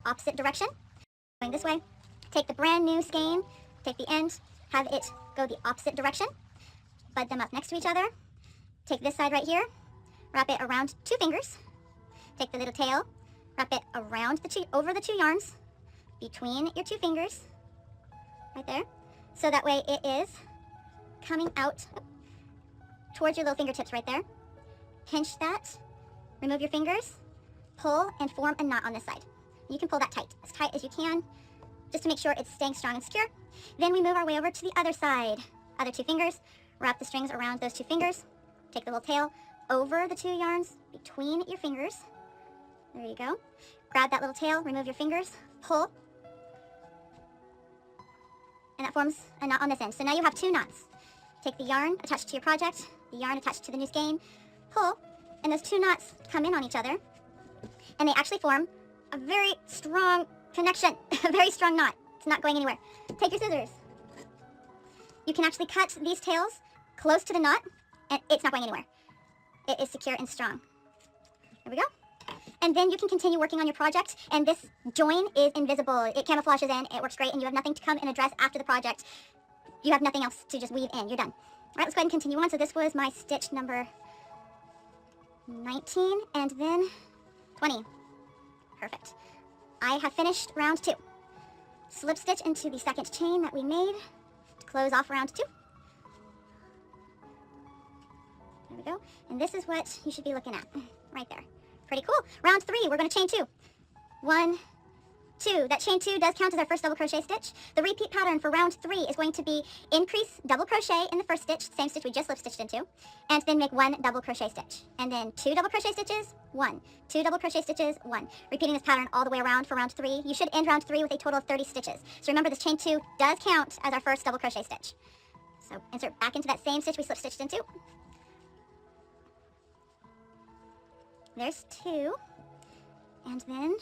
opposite direction. Going this way, take the brand new skein, take the end, have it go the opposite direction, bud them up next to each other, take this side right here, wrap it around 2 fingers, take the little tail, wrap it around over the 2 yarns, between your 2 fingers, right there, so that way it is coming out towards your little fingertips right there. Pinch that, remove your fingers, pull, and form a knot on this side. You can pull that tight as you can, just to make sure it's staying strong and secure. Then we move our way over to the other side. Other 2 fingers, wrap the strings around those 2 fingers, take the little tail over the 2 yarns between your fingers. There you go. Grab that little tail, remove your fingers, pull, and that forms a knot on this end. So now you have 2 knots. Take the yarn attached to your project, the yarn attached to the new skein, pull, and those 2 knots come in on each other, and they actually form a very strong connection, a very strong knot. It's not going anywhere. Take your scissors. You can actually cut these tails close to the knot, and it's not going anywhere. It is secure and strong. There we go. And then you can continue working on your project, and this join is invisible. It camouflages in, it works great, and you have nothing to come and address after the project. You have nothing else to just weave in. You're done. All right, let's go ahead and continue on. So this was my stitch number 19 and then 20. Perfect. I have finished round 2. Slip stitch into the second chain that we made to close off round 2. There we go. And this is what you should be looking at right there. Pretty cool. Round 3, we're going to chain 2. 1, 2. That chain 2 does count as our first double crochet stitch. The repeat pattern for round 3 is going to be increase double crochet in the first stitch, same stitch we just slip stitched into, and then make 1 double crochet stitch. And then 2 double crochet stitches, 1. 2 double crochet stitches, 1. Repeating this pattern all the way around for round 3. You should end round 3 with a total of 30 stitches. So remember, this chain 2 does count as our first double crochet stitch. So insert back into that same stitch we slip stitched into. There's 2. And then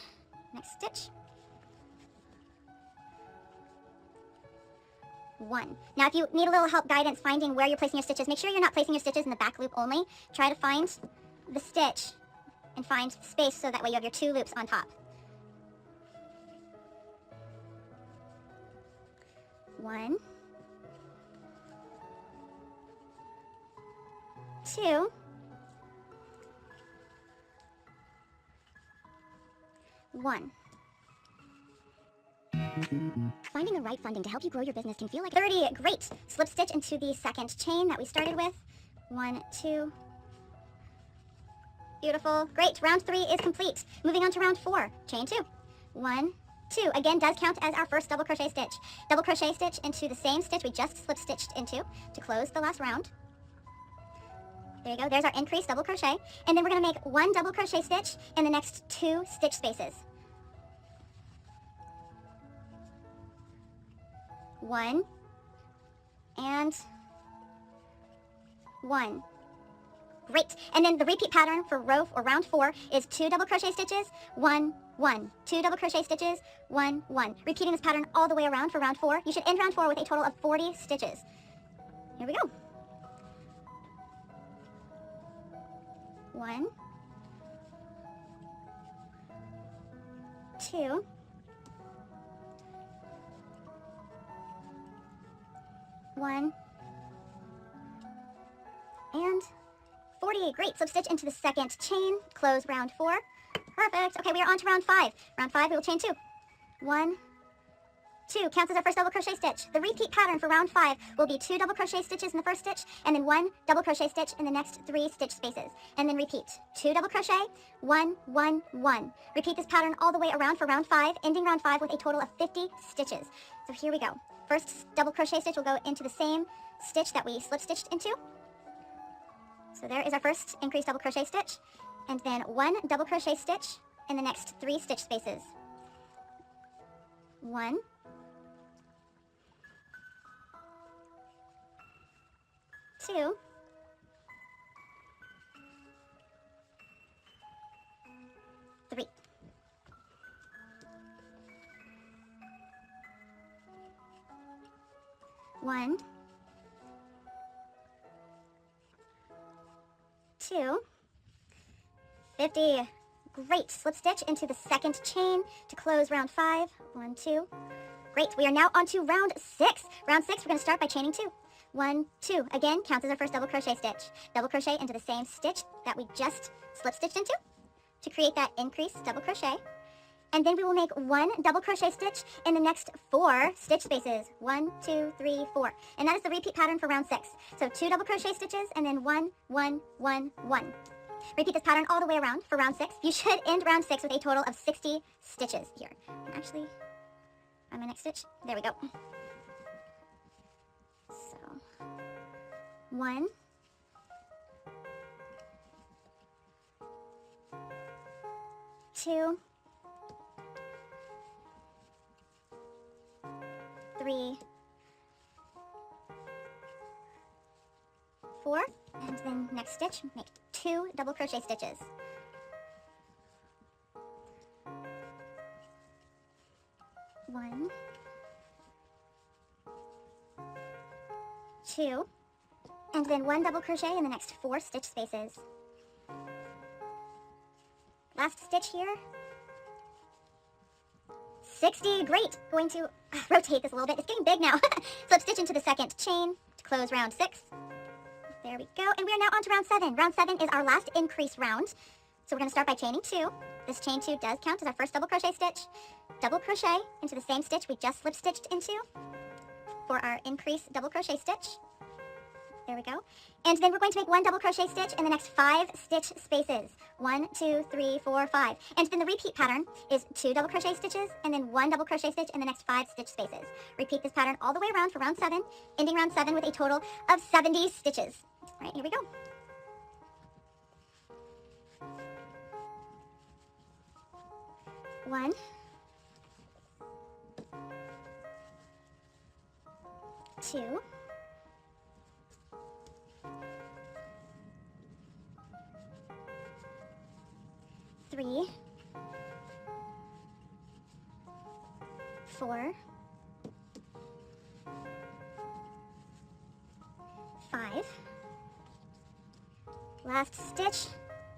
next stitch. 1. Now if you need a little help guidance finding where you're placing your stitches, make sure you're not placing your stitches in the back loop only. Try to find the stitch and find space so that way you have your 2 loops on top. 1, 2, 1. Finding the right funding to help you grow your business can feel like 30. Great. Slip stitch into the second chain that we started with. 1, 2. Beautiful. Great. Round 3 is complete. Moving on to round 4. Chain 2. 1, 2. Again, does count as our first double crochet stitch. Double crochet stitch into the same stitch we just slip stitched into to close the last round. There you go. There's our increased double crochet. And then we're going to make 1 double crochet stitch in the next 2 stitch spaces. 1 and 1. Great. And then the repeat pattern for round 4 is 2 double crochet stitches, 1, 1. 2 double crochet stitches, 1, 1. Repeating this pattern all the way around for round 4. You should end round 4 with a total of 40 stitches. Here we go. 1, 2, 1, and 40. Great. Slip stitch into the second chain. Close round 4. Perfect. Okay, we are on to round 5. Round 5, we will chain 2. 1, 2. Counts as our first double crochet stitch. The repeat pattern for round 5 will be 2 double crochet stitches in the first stitch, and then 1 double crochet stitch in the next 3 stitch spaces. And then repeat. 2 double crochet, 1, 1, 1. Repeat this pattern all the way around for round 5, ending round 5 with a total of 50 stitches. So here we go. First double crochet stitch will go into the same stitch that we slip stitched into. So there is our first increased double crochet stitch, and then 1 double crochet stitch in the next 3 stitch spaces. 1, 2, 3. 1, 2, 50. Great. Slip stitch into the second chain to close round 5. 1, 2. Great. We are now on to round 6. Round 6, we're going to start by chaining 2. 1, 2. Again, counts as our first double crochet stitch. Double crochet into the same stitch that we just slip stitched into to create that increased double crochet. And then we will make 1 double crochet stitch in the next 4 stitch spaces. 1, 2, 3, 4. And that is the repeat pattern for round 6. So 2 double crochet stitches and then 1, 1, 1, 1. Repeat this pattern all the way around for round 6. You should end round 6 with a total of 60 stitches here. And actually, on my next stitch, there we go. So, 1, 2, 3, 4, and then next stitch, make 2 double crochet stitches. 1, 2, and then 1 double crochet in the next 4 stitch spaces. Last stitch here. 60, great. Going to rotate this a little bit. It's getting big now. Slip stitch into the second chain to close round 6. There we go. And we are now on to round 7. Round 7 is our last increase round. So we're going to start by chaining 2. This chain 2 does count as our first double crochet stitch. Double crochet into the same stitch we just slip stitched into for our increase double crochet stitch. There we go. And then we're going to make 1 double crochet stitch in the next 5 stitch spaces. 1, 2, 3, 4, 5. And then the repeat pattern is 2 double crochet stitches and then 1 double crochet stitch in the next 5 stitch spaces. Repeat this pattern all the way around for round 7, ending round 7 with a total of 70 stitches. All right, here we go. One, 2, 3, 4, 5. Last stitch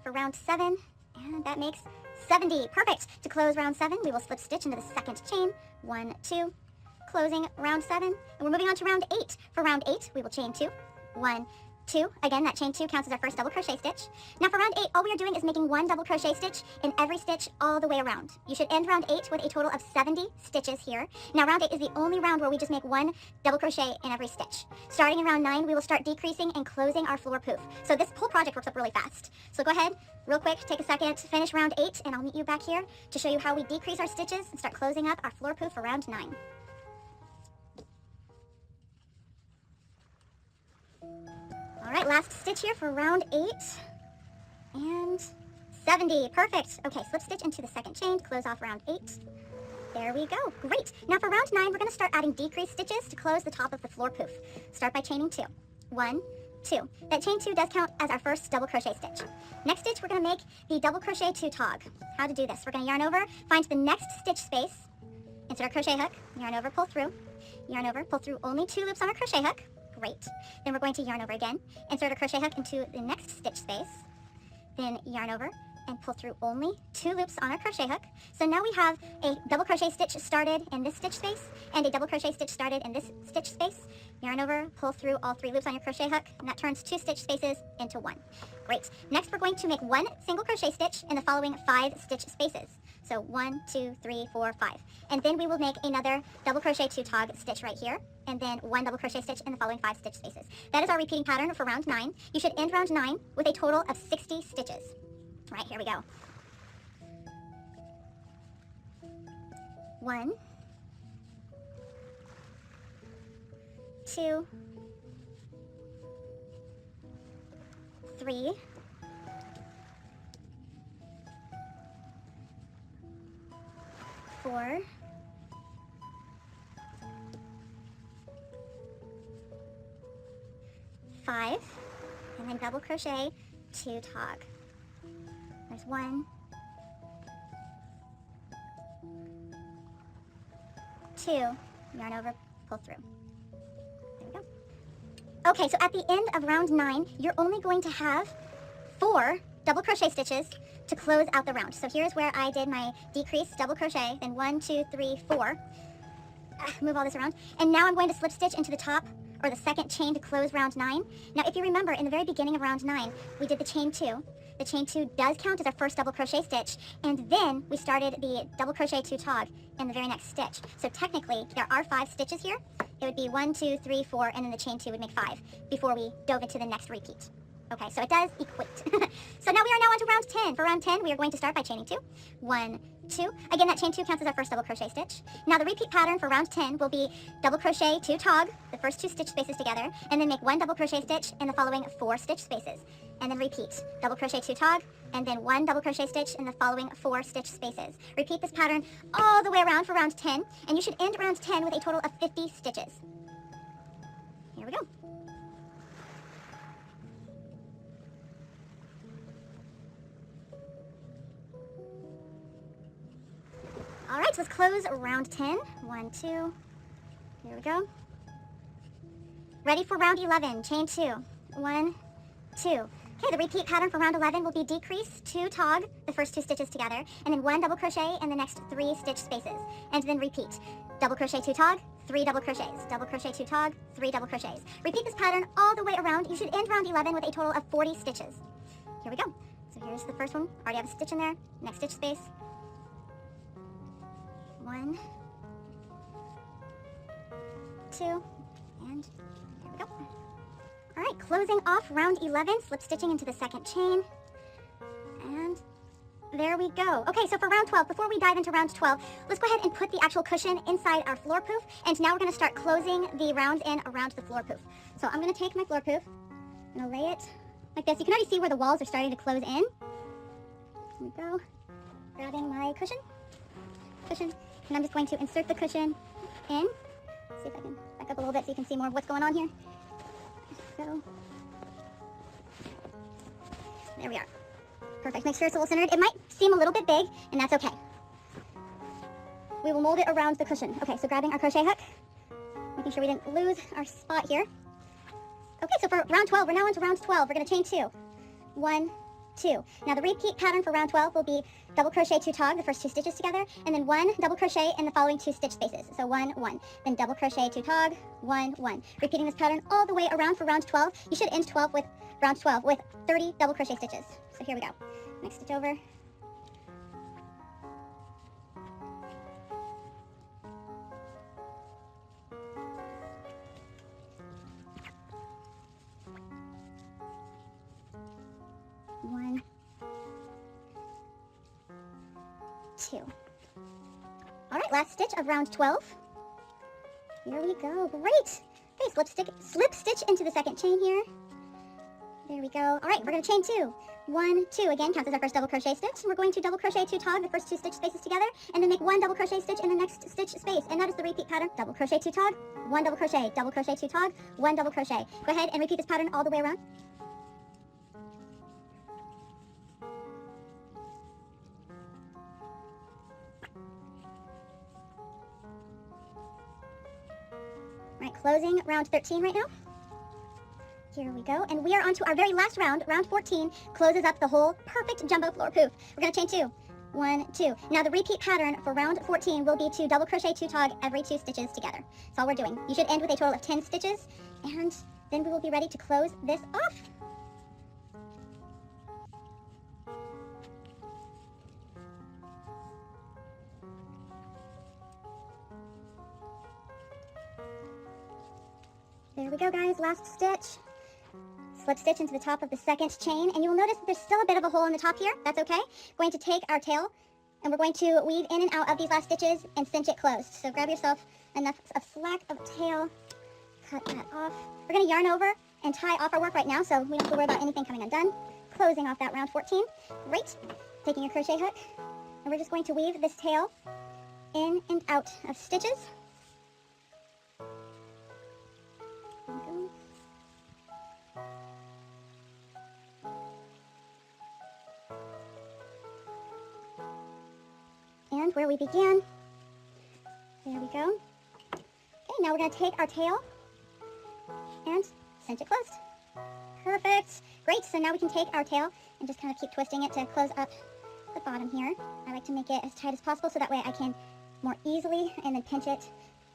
for round 7, and that makes 70. Perfect. To close round 7, we will slip stitch into the second chain. 1, 2, closing round 7, and we're moving on to round 8. For round 8, we will chain 2. 1, 2. Again, that chain 2 counts as our first double crochet stitch. Now for round 8, all we are doing is making 1 double crochet stitch in every stitch all the way around. You should end round 8 with a total of 70 stitches here. Now round 8 is the only round where we just make 1 double crochet in every stitch. Starting in round 9, we will start decreasing and closing our floor poof. So this whole project works up really fast. So go ahead, real quick, take a second, finish round 8, and I'll meet you back here to show you how we decrease our stitches and start closing up our floor poof for round 9. All right, last stitch here for round 8, and 70, perfect. Okay, slip stitch into the second chain to close off round 8. There we go, great. Now for round 9, we're gonna start adding decreased stitches to close the top of the floor poof. Start by chaining 2. 1, 2. That chain 2 does count as our first double crochet stitch. Next stitch, we're gonna make the double crochet 2 tog. How to do this? We're gonna yarn over, find the next stitch space, insert our crochet hook, yarn over, pull through, yarn over, pull through only 2 loops on our crochet hook. Great. Then we're going to yarn over again, insert a crochet hook into the next stitch space, then yarn over and pull through only 2 loops on our crochet hook. So now we have a double crochet stitch started in this stitch space and a double crochet stitch started in this stitch space. Yarn over, pull through all 3 loops on your crochet hook, and that turns 2 stitch spaces into 1. Great. Next, we're going to make 1 single crochet stitch in the following 5 stitch spaces. So 1, 2, 3, 4, 5. And then we will make another double crochet 2 tog stitch right here, and then 1 double crochet stitch in the following 5 stitch spaces. That is our repeating pattern for round 9. You should end round 9 with a total of 60 stitches. All right, here we go. 1, 2, 3, 4, 5, and then double crochet 2 tog. There's 1, 2, yarn over, pull through. There we go. Okay, so at the end of round 9, you're only going to have 4 double crochet stitches to close out the round. So here's where I did my decrease double crochet, then 1, 2, 3, 4. Move all this around. And now I'm going to slip stitch into the top or the second chain to close round 9. Now if you remember, in the very beginning of round 9, we did the chain 2. The chain 2 does count as our first double crochet stitch, and then we started the double crochet 2 tog in the very next stitch. So technically, there are 5 stitches here. It would be 1, 2, 3, 4, and then the chain 2 would make 5 before we dove into the next repeat. Okay, so it does equate. So now we are now on to round 10. For round 10, we are going to start by chaining 2. 1, 2. Again, that chain 2 counts as our first double crochet stitch. Now the repeat pattern for round 10 will be double crochet 2 tog, the first 2 stitch spaces together, and then make 1 double crochet stitch in the following 4 stitch spaces. And then repeat. Double crochet 2 tog, and then 1 double crochet stitch in the following 4 stitch spaces. Repeat this pattern all the way around for round 10, and you should end round 10 with a total of 50 stitches. Here we go. All right, so let's close round 10. 1, 2. Here we go. Ready for round 11. Chain 2. 1, 2. Okay, the repeat pattern for round 11 will be decrease 2 tog, the first 2 stitches together, and then 1 double crochet in the next 3 stitch spaces, and then repeat. Double crochet 2 tog, 3 double crochets. Double crochet 2 tog, 3 double crochets. Repeat this pattern all the way around. You should end round 11 with a total of 40 stitches. Here we go. So here's the first one. Already have a stitch in there. Next stitch space. 1, 2, and there we go. All right, closing off round 11, slip stitching into the second chain, and there we go. Okay, so for round 12, before we dive into round 12, let's go ahead and put the actual cushion inside our floor poof, and now we're going to start closing the rounds in around the floor poof. So I'm going to take my floor poof, I'm going to lay it like this. You can already see where the walls are starting to close in. Here we go, grabbing my cushion, and I'm just going to insert the cushion in. See if I can back up a little bit so you can see more of what's going on here. So, there we are. Perfect. Make sure it's a little centered. It might seem a little bit big, and that's okay. We will mold it around the cushion. Okay, so grabbing our crochet hook, making sure we didn't lose our spot here. Okay, so for round 12, we're now into round 12. We're going to chain 2. 1, 2. Now the repeat pattern for round 12 will be double crochet 2 tog, the first 2 stitches together, and then 1 double crochet in the following 2 stitch spaces. So 1, 1. Then double crochet 2 tog, 1, 1. Repeating this pattern all the way around for round 12. You should end round 12 with 30 double crochet stitches. So here we go. Next stitch over. One, 2. All right, last stitch of round 12. Here we go. Great. Okay, slip stitch into the second chain here. There we go. All right, we're going to chain 2. 1, 2. Again, counts as our first double crochet stitch. We're going to double crochet 2 tog, the first 2 stitch spaces together, and then make 1 double crochet stitch in the next stitch space. And that is the repeat pattern. Double crochet 2 tog, 1 double crochet 2 tog, 1 double crochet. Go ahead and repeat this pattern all the way around. All right, closing round 13 right now. Here we go, and we are on to our very last round. Round 14 closes up the whole perfect jumbo floor poof. We're going to chain 2. 1, 2. Now the repeat pattern for round 14 will be to double crochet 2 tog every 2 stitches together. That's all we're doing. You should end with a total of 10 stitches, and then we will be ready to close this off. There we go, guys. Last stitch. Slip stitch into the top of the second chain, and you will notice that there's still a bit of a hole in the top here. That's okay. Going to take our tail, and we're going to weave in and out of these last stitches and cinch it closed. So grab yourself enough of slack of tail, cut that off. We're going to yarn over and tie off our work right now, so we don't have to worry about anything coming undone. Closing off that round 14. Great. Taking your crochet hook, and we're just going to weave this tail in and out of stitches. And where we began, there we go. Okay, now we're going to take our tail and cinch it closed. Perfect. Great, so now we can take our tail and just kind of keep twisting it to close up the bottom here. I like to make it as tight as possible so that way I can more easily, and then pinch it,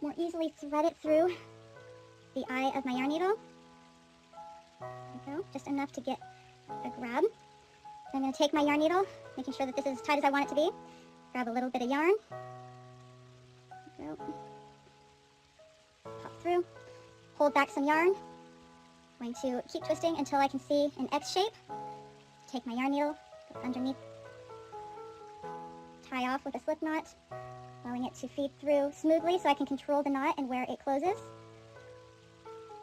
more easily thread it through the eye of my yarn needle. There we go, just enough to get a grab. I'm going to take my yarn needle, making sure that this is as tight as I want it to be. Grab a little bit of yarn. There we go. Pop through. Hold back some yarn. I'm going to keep twisting until I can see an X shape. Take my yarn needle, go underneath, tie off with a slip knot, allowing it to feed through smoothly so I can control the knot and where it closes.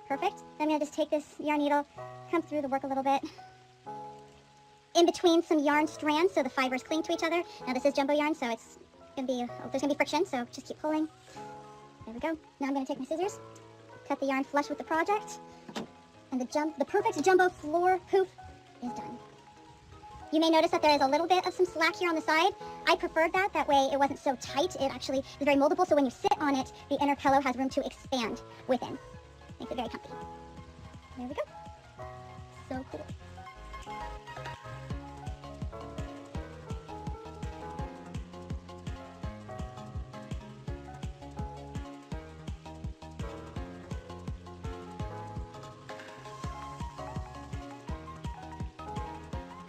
Perfect. Then I'm going to just take this yarn needle, come through the work a little bit, in between some yarn strands so the fibers cling to each other. Now this is jumbo yarn, so it's going to be, there's going to be friction, so just keep pulling. There we go. Now I'm going to take my scissors, cut the yarn flush with the project, and the perfect jumbo floor poof is done. You may notice that there is a little bit of some slack here on the side. I preferred that. That way it wasn't so tight. It actually is very moldable, so when you sit on it, the inner pillow has room to expand within. Makes it very comfy. There we go. So cool.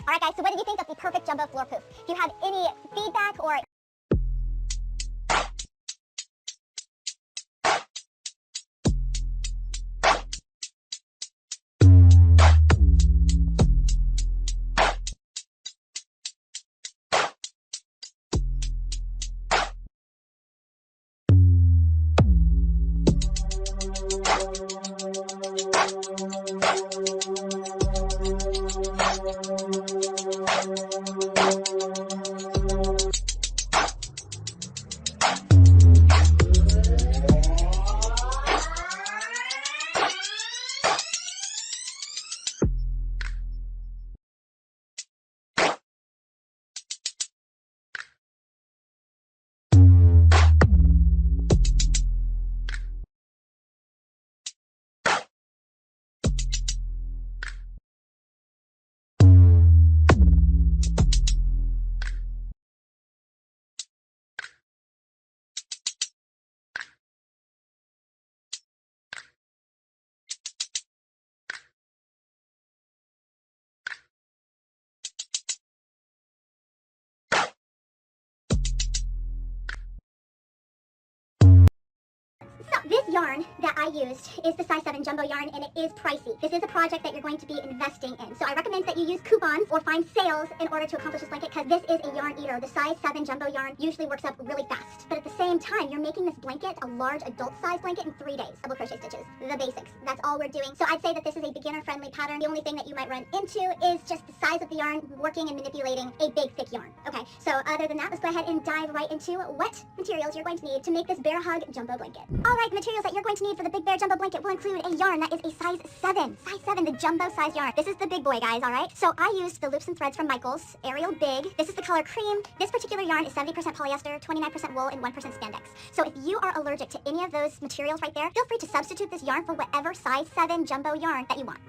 All right, guys, so what did you think of the perfect jumbo floor poof? If you have any feedback or So this yarn that I used is the size 7 jumbo yarn, and it is pricey. This is a project that you're going to be investing in. So I recommend that you use coupons or find sales in order to accomplish this blanket, because this is a yarn eater. The size 7 jumbo yarn usually works up really fast. But at the same time, you're making this blanket a large adult size blanket in 3 days. Double crochet stitches, the basics. That's all we're doing. So I'd say that this is a beginner-friendly pattern. The only thing that you might run into is just the size of the yarn working and manipulating a big, thick yarn. Okay, so other than that, let's go ahead and dive right into what materials you're going to need to make this Bear Hug jumbo blanket. All right, the materials that you're going to need for the Big Bear jumbo blanket will include a yarn that is a size 7. Size 7, the jumbo size yarn. This is the big boy, guys, all right? So I used the loops and threads from Michaels, Ariel Big. This is the color cream. This particular yarn is 70% polyester, 29% wool, and 1% spandex. So if you are allergic to any of those materials right there, feel free to substitute this yarn for whatever size 7 jumbo yarn that you want.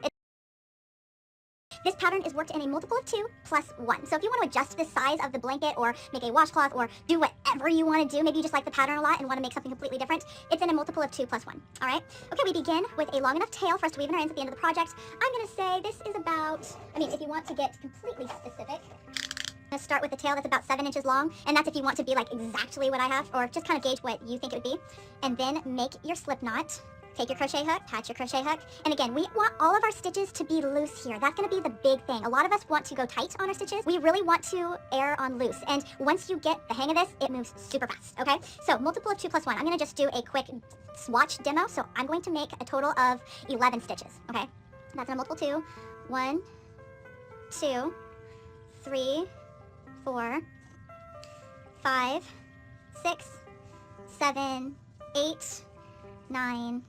This pattern is worked in a multiple of 2 plus 1. So if you want to adjust the size of the blanket or make a washcloth or do whatever you want to do, maybe you just like the pattern a lot and want to make something completely different, it's in a multiple of 2 plus 1. All right? Okay, we begin with a long enough tail for us to weave in our ends at the end of the project. I'm going to say this is about, if you want to get completely specific, I'm going to start with a tail that's about 7 inches long, and that's if you want to be like exactly what I have, or just kind of gauge what you think it would be. And then make your slip knot. Take your crochet hook, attach your crochet hook, and again, we want all of our stitches to be loose here. That's going to be the big thing. A lot of us want to go tight on our stitches. We really want to err on loose, and once you get the hang of this, it moves super fast, okay? So multiple of 2 plus 1. I'm going to just do a quick swatch demo, so I'm going to make a total of 11 stitches, okay? That's in a multiple 2. 1, 2, 3, 4, 5, 6, 7, 8, 9,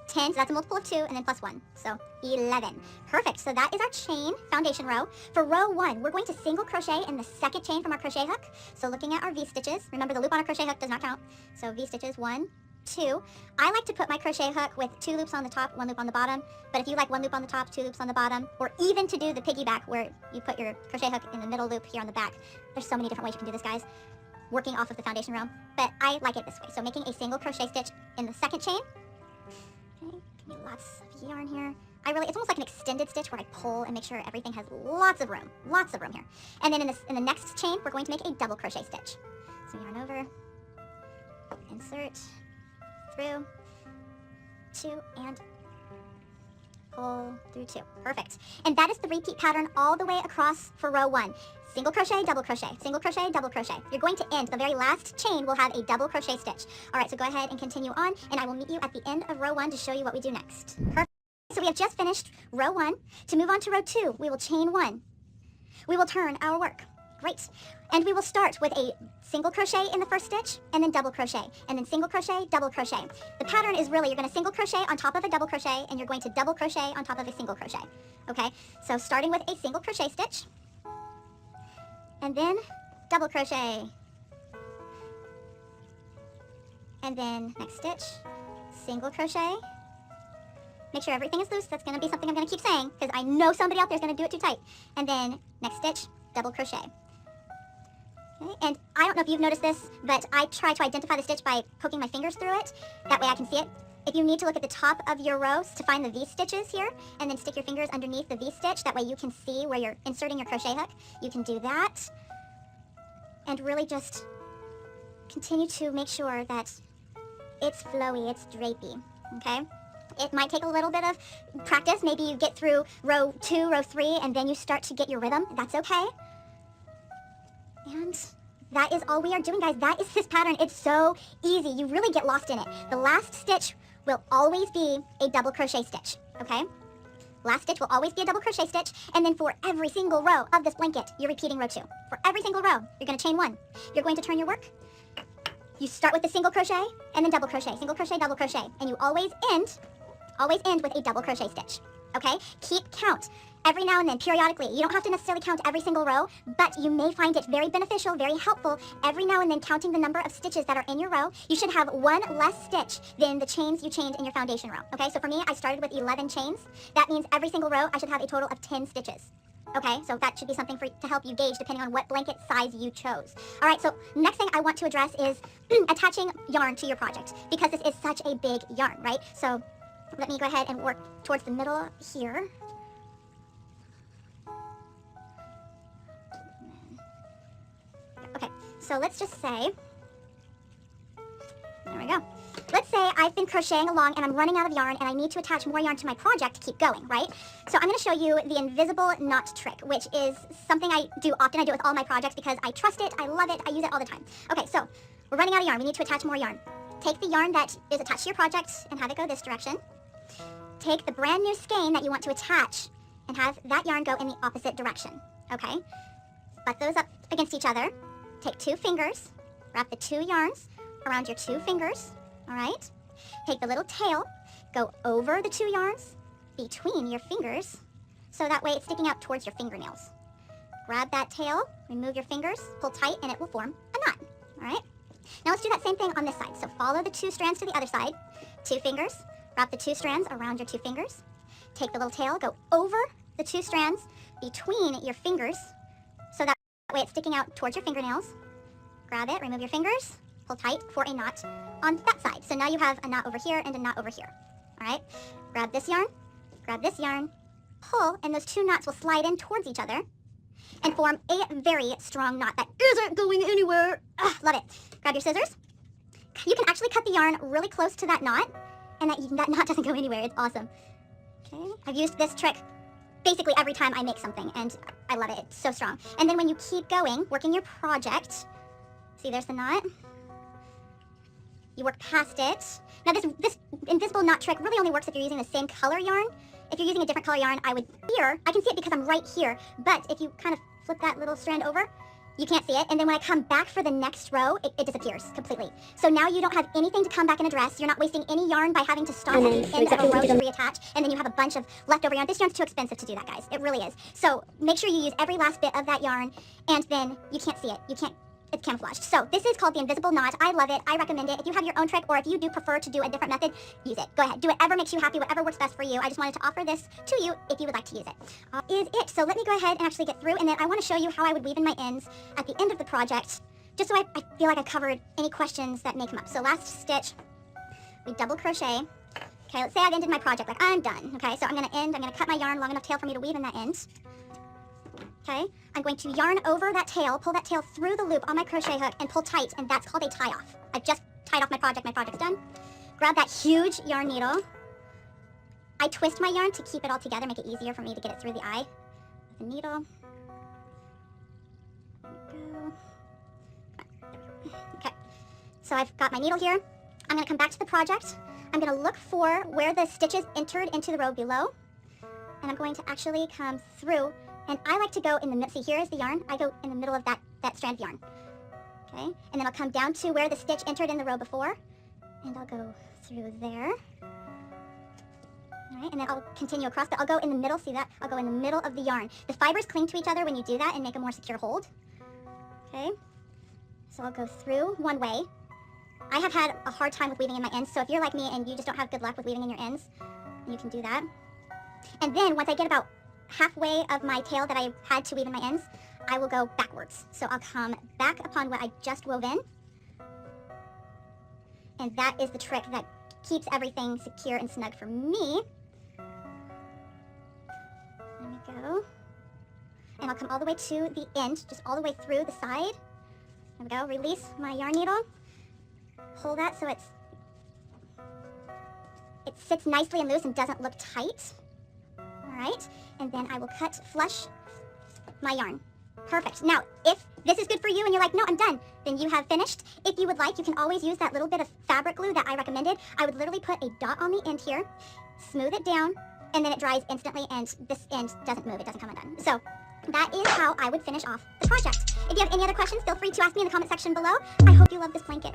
10, so that's a multiple of 2, and then plus 1, so 11. Perfect, so that is our chain foundation row. For row 1, we're going to single crochet in the second chain from our crochet hook. So looking at our V stitches, remember the loop on our crochet hook does not count. So V stitches, 1, 2. I like to put my crochet hook with 2 loops on the top, 1 loop on the bottom, but if you like 1 loop on the top, 2 loops on the bottom, or even to do the piggyback where you put your crochet hook in the middle loop here on the back, there's so many different ways you can do this, guys, working off of the foundation row, but I like it this way. So making a single crochet stitch in the second chain. Okay, give me lots of yarn here. It's almost like an extended stitch where I pull and make sure everything has lots of room here. And then in the next chain, we're going to make a double crochet stitch. So yarn over, insert, through, 2, and pull through 2. Perfect. And that is the repeat pattern all the way across for row 1. Single crochet, double crochet, single crochet, double crochet. You're going to end, the very last chain will have a double crochet stitch. All right, so go ahead and continue on, and I will meet you at the end of row 1 to show you what we do next. Perfect. So we have just finished row 1. To move on to row 2, we will chain 1. We will turn our work. Great. And we will start with a single crochet in the first stitch, and then double crochet, and then single crochet, double crochet. The pattern is really, you're going to single crochet on top of a double crochet, and you're going to double crochet on top of a single crochet. Okay, so starting with a single crochet stitch, and then double crochet, and then next stitch, single crochet. Make sure everything is loose. That's going to be something I'm going to keep saying, because I know somebody out there is going to do it too tight. And then next stitch, double crochet. Okay, and I don't know if you've noticed this, but I try to identify the stitch by poking my fingers through it. That way I can see it. If you need to look at the top of your rows to find the V-stitches here, and then stick your fingers underneath the V-stitch, that way you can see where you're inserting your crochet hook, you can do that. And really just continue to make sure that it's flowy, it's drapey, okay? It might take a little bit of practice. Maybe you get through row 2, row 3, and then you start to get your rhythm. That's okay. And that is all we are doing, guys. That is this pattern. It's so easy. You really get lost in it. The last stitch will always be a double crochet stitch, okay? Last stitch will always be a double crochet stitch, and then for every single row of this blanket, you're repeating row 2. For every single row, you're going to chain 1. You're going to turn your work. You start with the single crochet, and then double crochet, single crochet, double crochet, and you always end with a double crochet stitch, okay? Keep count every now and then, periodically. You don't have to necessarily count every single row, but you may find it very beneficial, very helpful, every now and then counting the number of stitches that are in your row. You should have 1 less stitch than the chains you chained in your foundation row, okay? So for me, I started with 11 chains. That means every single row, I should have a total of 10 stitches. Okay, so that should be something to help you gauge depending on what blanket size you chose. All right, so next thing I want to address is attaching yarn to your project, because this is such a big yarn, right? So let me go ahead and work towards the middle here. Okay, so let's just say, there we go. Let's say I've been crocheting along and I'm running out of yarn and I need to attach more yarn to my project to keep going, right? So I'm going to show you the invisible knot trick, which is something I do often. I do it with all my projects because I trust it, I love it, I use it all the time. Okay, so we're running out of yarn. We need to attach more yarn. Take the yarn that is attached to your project and have it go this direction. Take the brand new skein that you want to attach and have that yarn go in the opposite direction, okay? Butt those up against each other. Take 2 fingers, wrap the 2 yarns around your 2 fingers, all right? Take the little tail, go over the 2 yarns between your fingers, so that way it's sticking out towards your fingernails. Grab that tail, remove your fingers, pull tight, and it will form a knot, all right? Now let's do that same thing on this side. So follow the 2 strands to the other side, 2 fingers, wrap the 2 strands around your 2 fingers, take the little tail, go over the 2 strands between your fingers, so that way it's sticking out towards your fingernails. Grab it, remove your fingers, pull tight for a knot on that side. So now you have a knot over here and a knot over here, all right? Grab this yarn, pull, and those 2 knots will slide in towards each other and form a very strong knot that isn't going anywhere. Ugh, love it. Grab your scissors. You can actually cut the yarn really close to that knot, and that knot doesn't go anywhere. It's awesome. Okay, I've used this trick basically every time I make something, and I love it. It's so strong. And then when you keep going, working your project, see, there's the knot. You work past it. Now this invisible knot trick really only works if you're using the same color yarn. If you're using a different color yarn, I can see it because I'm right here, but if you kind of flip that little strand over, you can't see it, and then when I come back for the next row, it disappears completely. So now you don't have anything to come back and address. You're not wasting any yarn by having to stop at the end of a row to reattach, and then you have a bunch of leftover yarn. This yarn's too expensive to do that, guys. It really is. So make sure you use every last bit of that yarn, and then you can't see it. You can't it's camouflaged. So this is called the invisible knot. I love it. I recommend it. If you have your own trick, or if you do prefer to do a different method, use it. Go ahead. Do whatever makes you happy, whatever works best for you. I just wanted to offer this to you if you would like to use it. Is it. So let me go ahead and actually get through, and then I want to show you how I would weave in my ends at the end of the project, just so I feel like I covered any questions that may come up. So last stitch, we double crochet. Okay, let's say I've ended my project, like I'm done. Okay, so I'm gonna cut my yarn long enough tail for me to weave in that end. Okay, I'm going to yarn over that tail, pull that tail through the loop on my crochet hook and pull tight, and that's called a tie off. I've just tied off my project's done. Grab that huge yarn needle. I twist my yarn to keep it all together, make it easier for me to get it through the eye with the needle. There we go. Okay, so I've got my needle here. I'm gonna come back to the project. I'm gonna look for where the stitches entered into the row below, and I'm going to actually come through. And I like to go in the middle. See, here is the yarn. I go in the middle of that strand of yarn. Okay, and then I'll come down to where the stitch entered in the row before, and I'll go through there. All right, and then I'll continue across, but I'll go in the middle. See that? I'll go in the middle of the yarn. The fibers cling to each other when you do that and make a more secure hold. Okay, so I'll go through one way. I have had a hard time with weaving in my ends, so if you're like me and you just don't have good luck with weaving in your ends, you can do that. And then once I get about halfway of my tail that I had to weave in my ends, I will go backwards. So I'll come back upon what I just wove in. And that is the trick that keeps everything secure and snug for me. There we go. And I'll come all the way to the end, just all the way through the side. There we go. Release my yarn needle. Hold that so it sits nicely and loose and doesn't look tight. Alright, and then I will cut flush my yarn. Perfect. Now, if this is good for you and you're like, no, I'm done, then you have finished. If you would like, you can always use that little bit of fabric glue that I recommended. I would literally put a dot on the end here, smooth it down, and then it dries instantly, and this end doesn't move, it doesn't come undone. So that is how I would finish off the project. If you have any other questions, feel free to ask me in the comment section below. I hope you love this blanket.